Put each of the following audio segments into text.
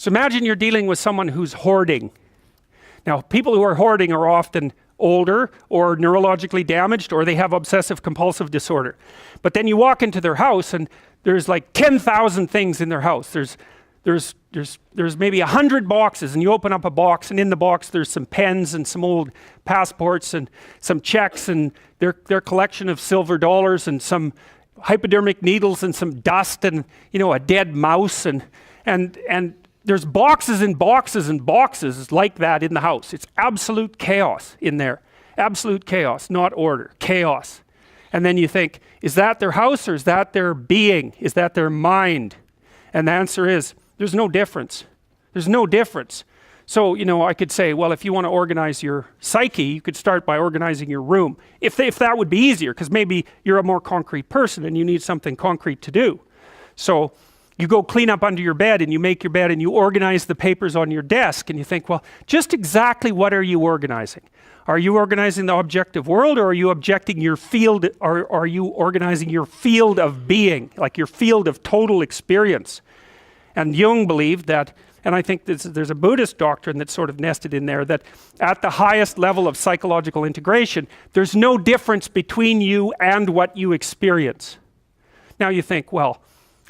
So imagine you're dealing with someone who's hoarding. Now, people who are hoarding are often older or neurologically damaged, or they have obsessive compulsive disorder. But then you walk into their house and there's like 10,000 things in their house. There's maybe 100 boxes, and you open up a box, and in the box there's some pens and some old passports and some checks and their collection of silver dollars and some hypodermic needles and some dust and, you know, a dead mouse, and there's boxes and boxes and boxes like that in the house. It's absolute chaos in there. Absolute chaos, not order, chaos. And then you think, is that their house, or is that their being? Is that their mind? And the answer is, there's no difference. There's no difference. So, you know, I could say, well, if you want to organize your psyche, you could start by organizing your room. If that would be easier, because maybe you're a more concrete person and you need something concrete to do. So you go clean up under your bed, and you make your bed, and you organize the papers on your desk, and you think, well, just exactly what are you organizing? Are you organizing the objective world, or are you objecting your field, or are you organizing your field of being, like your field of total experience? And Jung believed that, and I think there's a Buddhist doctrine that's sort of nested in there, that at the highest level of psychological integration, there's no difference between you and what you experience. Now you think, well,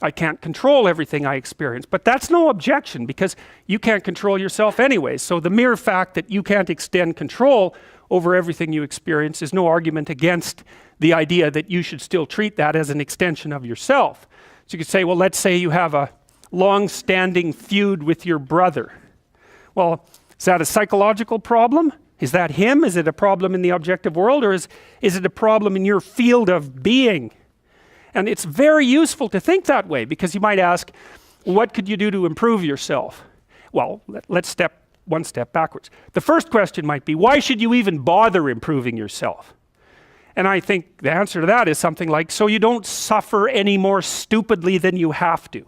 I can't control everything I experience, but that's no objection, because you can't control yourself anyway. So the mere fact that you can't extend control over everything you experience is no argument against the idea that you should still treat that as an extension of yourself. So you could say, well, let's say you have a long-standing feud with your brother. Well, is that a psychological problem? Is that him? Is it a problem in the objective world, or is it a problem in your field of being? And it's very useful to think that way, because you might ask, what could you do to improve yourself? Well, let's step one step backwards. The first question might be, why should you even bother improving yourself? And I think the answer to that is something like, so you don't suffer any more stupidly than you have to.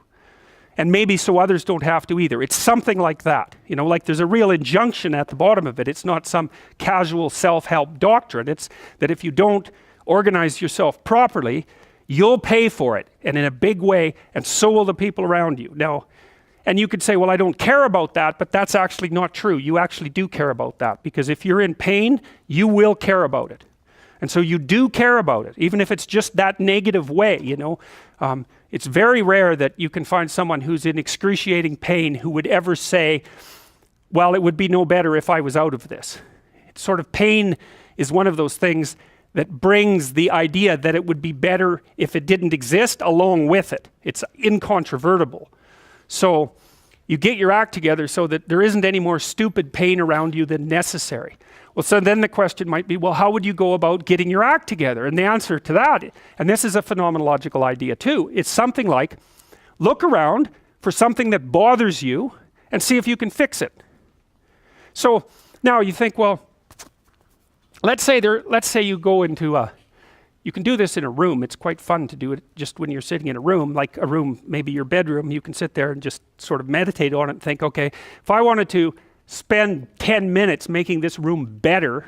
And maybe so others don't have to either. It's something like that. You know, like there's a real injunction at the bottom of it. It's not some casual self-help doctrine. It's that if you don't organize yourself properly, you'll pay for it, and in a big way, and so will the people around you. Now, and you could say, well, I don't care about that, but that's actually not true. You actually do care about that, because if you're in pain, you will care about it. And so you do care about it, even if it's just that negative way, you know. It's very rare that you can find someone who's in excruciating pain who would ever say, well, it would be no better if I was out of this. It's sort of, pain is one of those things that brings the idea that it would be better if it didn't exist along with it. It's incontrovertible. So you get your act together so that there isn't any more stupid pain around you than necessary. Well, so then the question might be, well, how would you go about getting your act together? And the answer to that, and this is a phenomenological idea too, it's something like, look around for something that bothers you and see if you can fix it. So now you think, well, let's say you go into you can do this in a room. It's quite fun to do it just when you're sitting in a room, like a room, maybe your bedroom. You can sit there and just sort of meditate on it and think, okay, if I wanted to spend 10 minutes making this room better,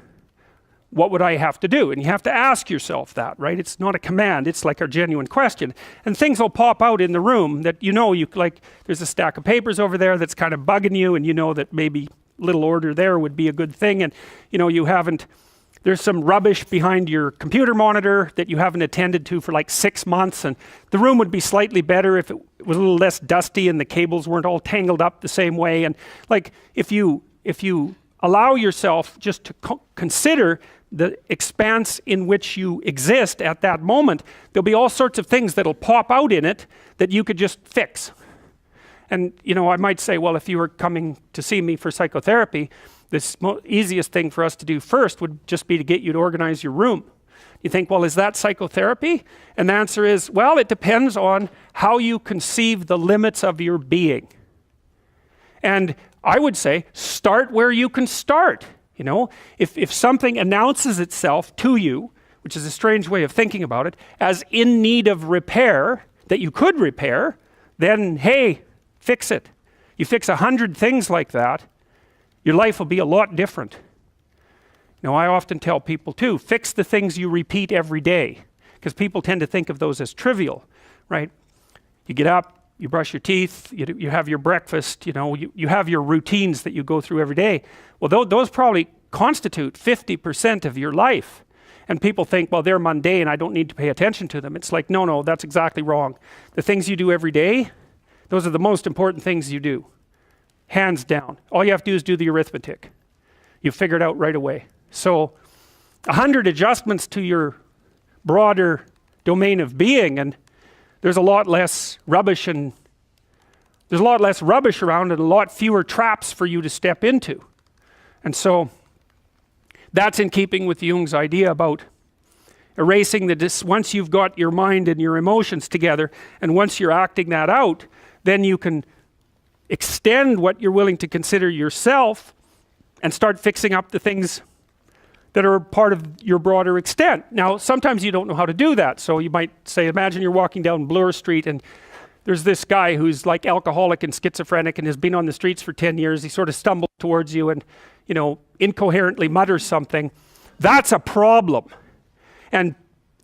what would I have to do? And you have to ask yourself that, right? It's not a command, it's like a genuine question. And things will pop out in the room that you know, like there's a stack of papers over there that's kind of bugging you, and you know that maybe little order there would be a good thing, and you know, there's some rubbish behind your computer monitor that you haven't attended to for like 6 months, and the room would be slightly better if it was a little less dusty and the cables weren't all tangled up the same way. And like if you allow yourself just to consider the expanse in which you exist at that moment, there'll be all sorts of things that'll pop out in it that you could just fix. And you know, I might say, well, if you were coming to see me for psychotherapy, the easiest thing for us to do first would just be to get you to organize your room. You think, well, is that psychotherapy? And the answer is, well, it depends on how you conceive the limits of your being. And I would say, start where you can start. You know, if something announces itself to you, which is a strange way of thinking about it, as in need of repair, that you could repair, then hey, fix it. You fix 100 things like that, your life will be a lot different. Now, I often tell people too, fix the things you repeat every day, because people tend to think of those as trivial, right? You get up, you brush your teeth, you have your breakfast, you have your routines that you go through every day. Well, those probably constitute 50% of your life. And people think, well, they're mundane, I don't need to pay attention to them. It's like, no, that's exactly wrong. The things you do every day, those are the most important things you do. Hands down. All you have to do is do the arithmetic. You figure it out right away. So 100 adjustments to your broader domain of being, and there's a lot less rubbish around and a lot fewer traps for you to step into. And so that's in keeping with Jung's idea about erasing once you've got your mind and your emotions together, and once you're acting that out, then you can extend what you're willing to consider yourself and start fixing up the things that are part of your broader extent. Now, sometimes you don't know how to do that. So you might say, imagine you're walking down Bloor Street and there's this guy who's like alcoholic and schizophrenic and has been on the streets for 10 years. He sort of stumbles towards you and, incoherently mutters something. That's a problem. And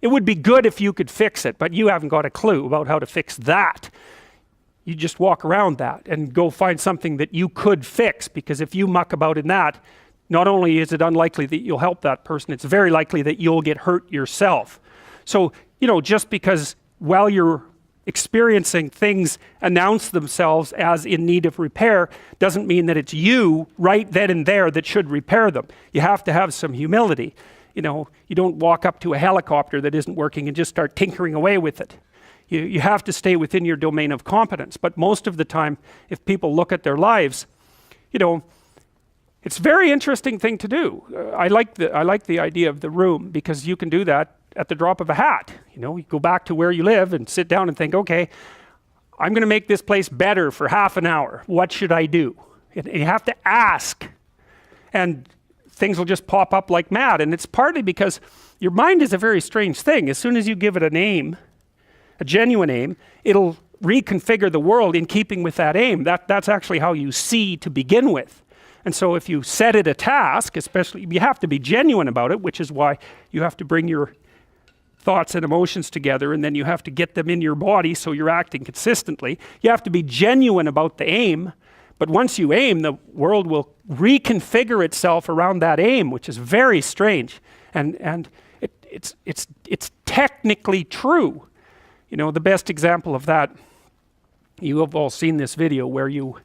it would be good if you could fix it, but you haven't got a clue about how to fix that. You just walk around that and go find something that you could fix, because if you muck about in that, not only is it unlikely that you'll help that person, it's very likely that you'll get hurt yourself. So, just because while you're experiencing things announce themselves as in need of repair, doesn't mean that it's you right then and there that should repair them. You have to have some humility. You don't walk up to a helicopter that isn't working and just start tinkering away with it. You have to stay within your domain of competence. But most of the time, if people look at their lives, it's a very interesting thing to do. I like the idea of the room, because you can do that at the drop of a hat. You go back to where you live and sit down and think, okay, I'm going to make this place better for half an hour. What should I do? And you have to ask, and things will just pop up like mad. And it's partly because your mind is a very strange thing. As soon as you give it a name, a genuine aim, it'll reconfigure the world in keeping with that aim. That's actually how you see to begin with. And so if you set it a task, especially, you have to be genuine about it, which is why you have to bring your thoughts and emotions together, and then you have to get them in your body so you're acting consistently. You have to be genuine about the aim, but once you aim, the world will reconfigure itself around that aim, which is very strange. And it's technically true. The best example of that, you have all seen this video where you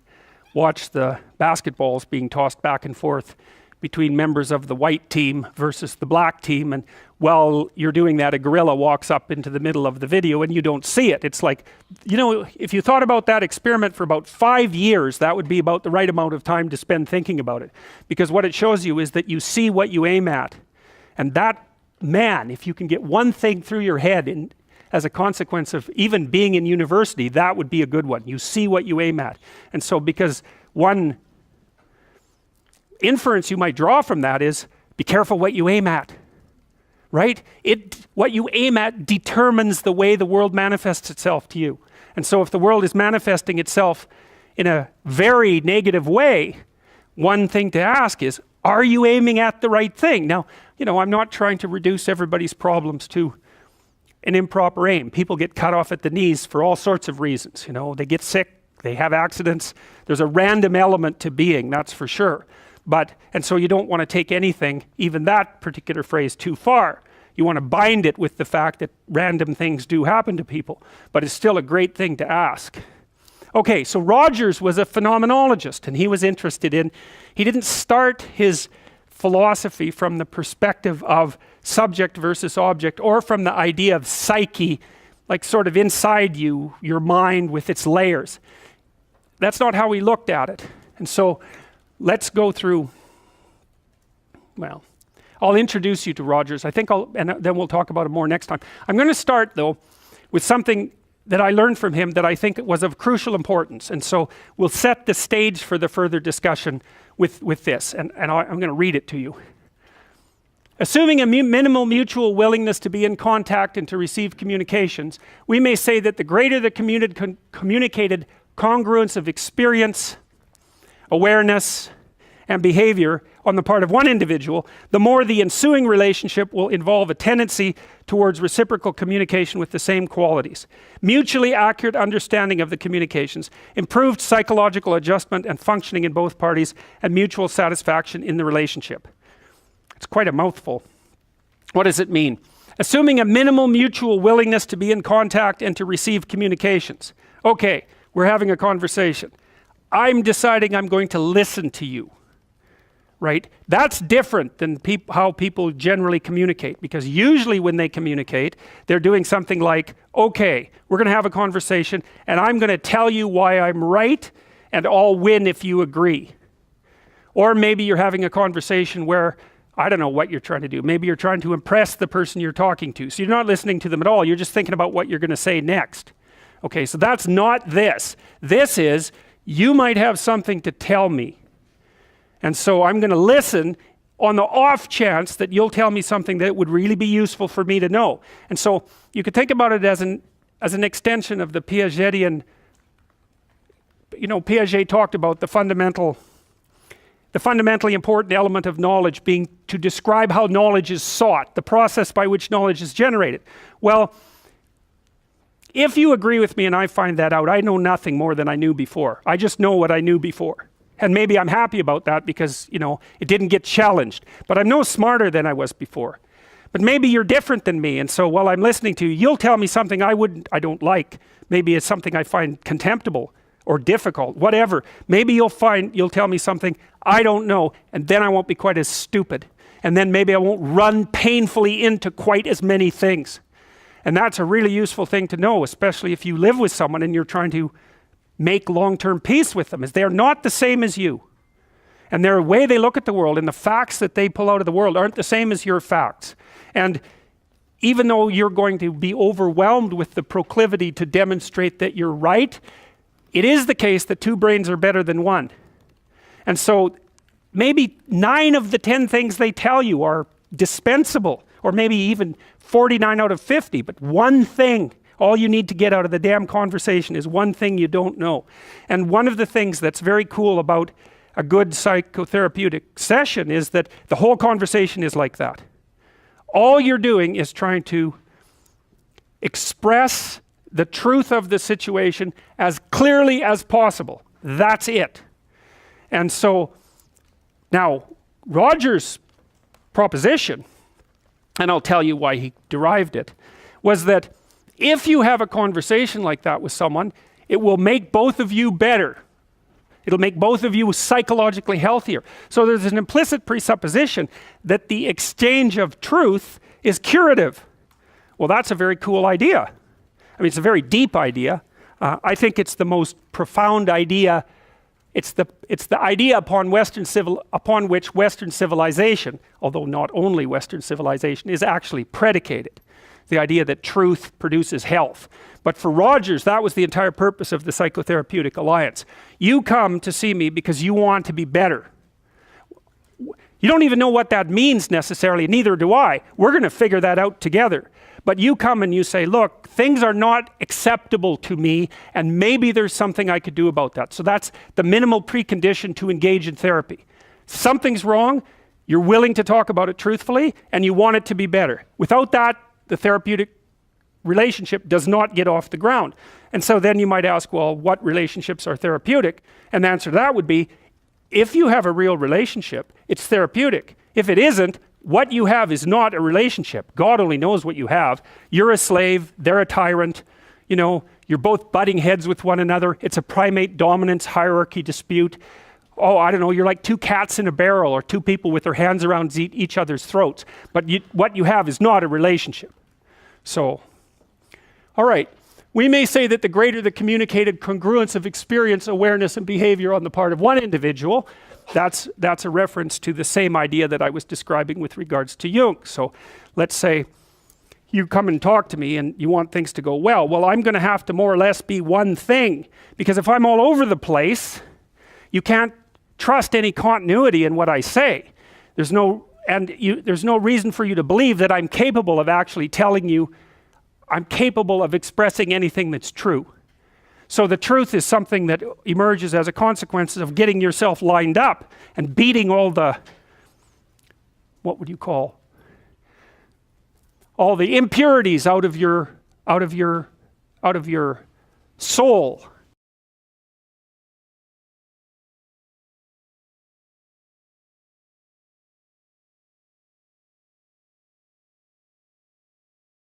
watch the basketballs being tossed back and forth between members of the white team versus the black team, and while you're doing that, a gorilla walks up into the middle of the video and you don't see it. It's like, if you thought about that experiment for about 5 years, that would be about the right amount of time to spend thinking about it. Because what it shows you is that you see what you aim at. And that, man, if you can get one thing through your head as a consequence of even being in university, that would be a good one. You see what you aim at. And so because one inference you might draw from that is, be careful what you aim at, right? What you aim at determines the way the world manifests itself to you. And so if the world is manifesting itself in a very negative way, one thing to ask is, are you aiming at the right thing? Now, I'm not trying to reduce everybody's problems to an improper aim. People get cut off at the knees for all sorts of reasons. They get sick, they have accidents. There's a random element to being, that's for sure. And so you don't want to take anything, even that particular phrase, too far. You want to bind it with the fact that random things do happen to people, but it's still a great thing to ask. Okay, so Rogers was a phenomenologist, and he was interested he didn't start his philosophy from the perspective of subject versus object, or from the idea of psyche, like sort of inside you, your mind with its layers. That's not how he looked at it. And so let's go through, I'll introduce you to Rogers. And then we'll talk about it more next time. I'm going to start, though, with something that I learned from him that I think was of crucial importance. And so we'll set the stage for the further discussion with this. And I'm going to read it to you. Assuming a minimal mutual willingness to be in contact and to receive communications, we may say that the greater the communicated congruence of experience, awareness, and behavior on the part of one individual, the more the ensuing relationship will involve a tendency towards reciprocal communication with the same qualities, mutually accurate understanding of the communications, improved psychological adjustment and functioning in both parties, and mutual satisfaction in the relationship. It's quite a mouthful. What does it mean? Assuming a minimal mutual willingness to be in contact and to receive communications. Okay, we're having a conversation. I'm deciding I'm going to listen to you, right? That's different than how people generally communicate, because usually when they communicate, they're doing something like, okay, we're going to have a conversation and I'm going to tell you why I'm right and I'll win if you agree. Or maybe you're having a conversation where, I don't know what you're trying to do. Maybe you're trying to impress the person you're talking to. So you're not listening to them at all. You're just thinking about what you're going to say next. Okay, so that's not this. This is, you might have something to tell me. And so I'm going to listen on the off chance that you'll tell me something that would really be useful for me to know. And so you could think about it as an extension of the Piagetian, Piaget talked about the fundamentally important element of knowledge being to describe how knowledge is sought, the process by which knowledge is generated. Well, if you agree with me and I find that out, I know nothing more than I knew before. I just know what I knew before. And maybe I'm happy about that because, it didn't get challenged. But I'm no smarter than I was before. But maybe you're different than me, and so while I'm listening to you, you'll tell me something I don't like. Maybe it's something I find contemptible or difficult, whatever. Maybe you'll tell me something I don't know, and then I won't be quite as stupid. And then maybe I won't run painfully into quite as many things. And that's a really useful thing to know, especially if you live with someone and you're trying to make long-term peace with them, is they're not the same as you. And their way they look at the world and the facts that they pull out of the world aren't the same as your facts. And even though you're going to be overwhelmed with the proclivity to demonstrate that you're right, it is the case that two brains are better than one. And so maybe 9 of the 10 things they tell you are dispensable, or maybe even 49 out of 50, but one thing, all you need to get out of the damn conversation is one thing you don't know. And one of the things that's very cool about a good psychotherapeutic session is that the whole conversation is like that. All you're doing is trying to express the truth of the situation as clearly as possible. That's it. And so now Roger's proposition, and I'll tell you why he derived it, was that if you have a conversation like that with someone, it will make both of you better. It'll make both of you psychologically healthier. So there's an implicit presupposition that the exchange of truth is curative. Well, that's a very cool idea. I mean, it's a very deep idea. I think it's the most profound idea. It's the idea upon which Western civilization, although not only Western civilization, is actually predicated. The idea that truth produces health. But for Rogers, that was the entire purpose of the Psychotherapeutic Alliance. You come to see me because you want to be better. You don't even know what that means necessarily, neither do I. We're going to figure that out together. But you come and you say, look, things are not acceptable to me, and maybe there's something I could do about that. So that's the minimal precondition to engage in therapy. Something's wrong, you're willing to talk about it truthfully, and you want it to be better. Without that, the therapeutic relationship does not get off the ground. And so then you might ask, well, what relationships are therapeutic? And the answer to that would be, if you have a real relationship, it's therapeutic. If it isn't, what you have is not a relationship. God only knows what you have. You're a slave, they're a tyrant, you're both butting heads with one another. It's a primate dominance hierarchy dispute. Oh, I don't know, you're like 2 cats in a barrel, or 2 people with their hands around each other's throats. But what you have is not a relationship. So, all right. We may say that the greater the communicated congruence of experience, awareness, and behavior on the part of one individual, that's a reference to the same idea that I was describing with regards to Jung. So let's say you come and talk to me and you want things to go well. Well, I'm going to have to more or less be one thing, because if I'm all over the place, you can't trust any continuity in what I say. There's no reason for you to believe that I'm capable of actually telling you, I'm capable of expressing anything that's true. So the truth is something that emerges as a consequence of getting yourself lined up and beating all the, what would you call, all the impurities out of your soul.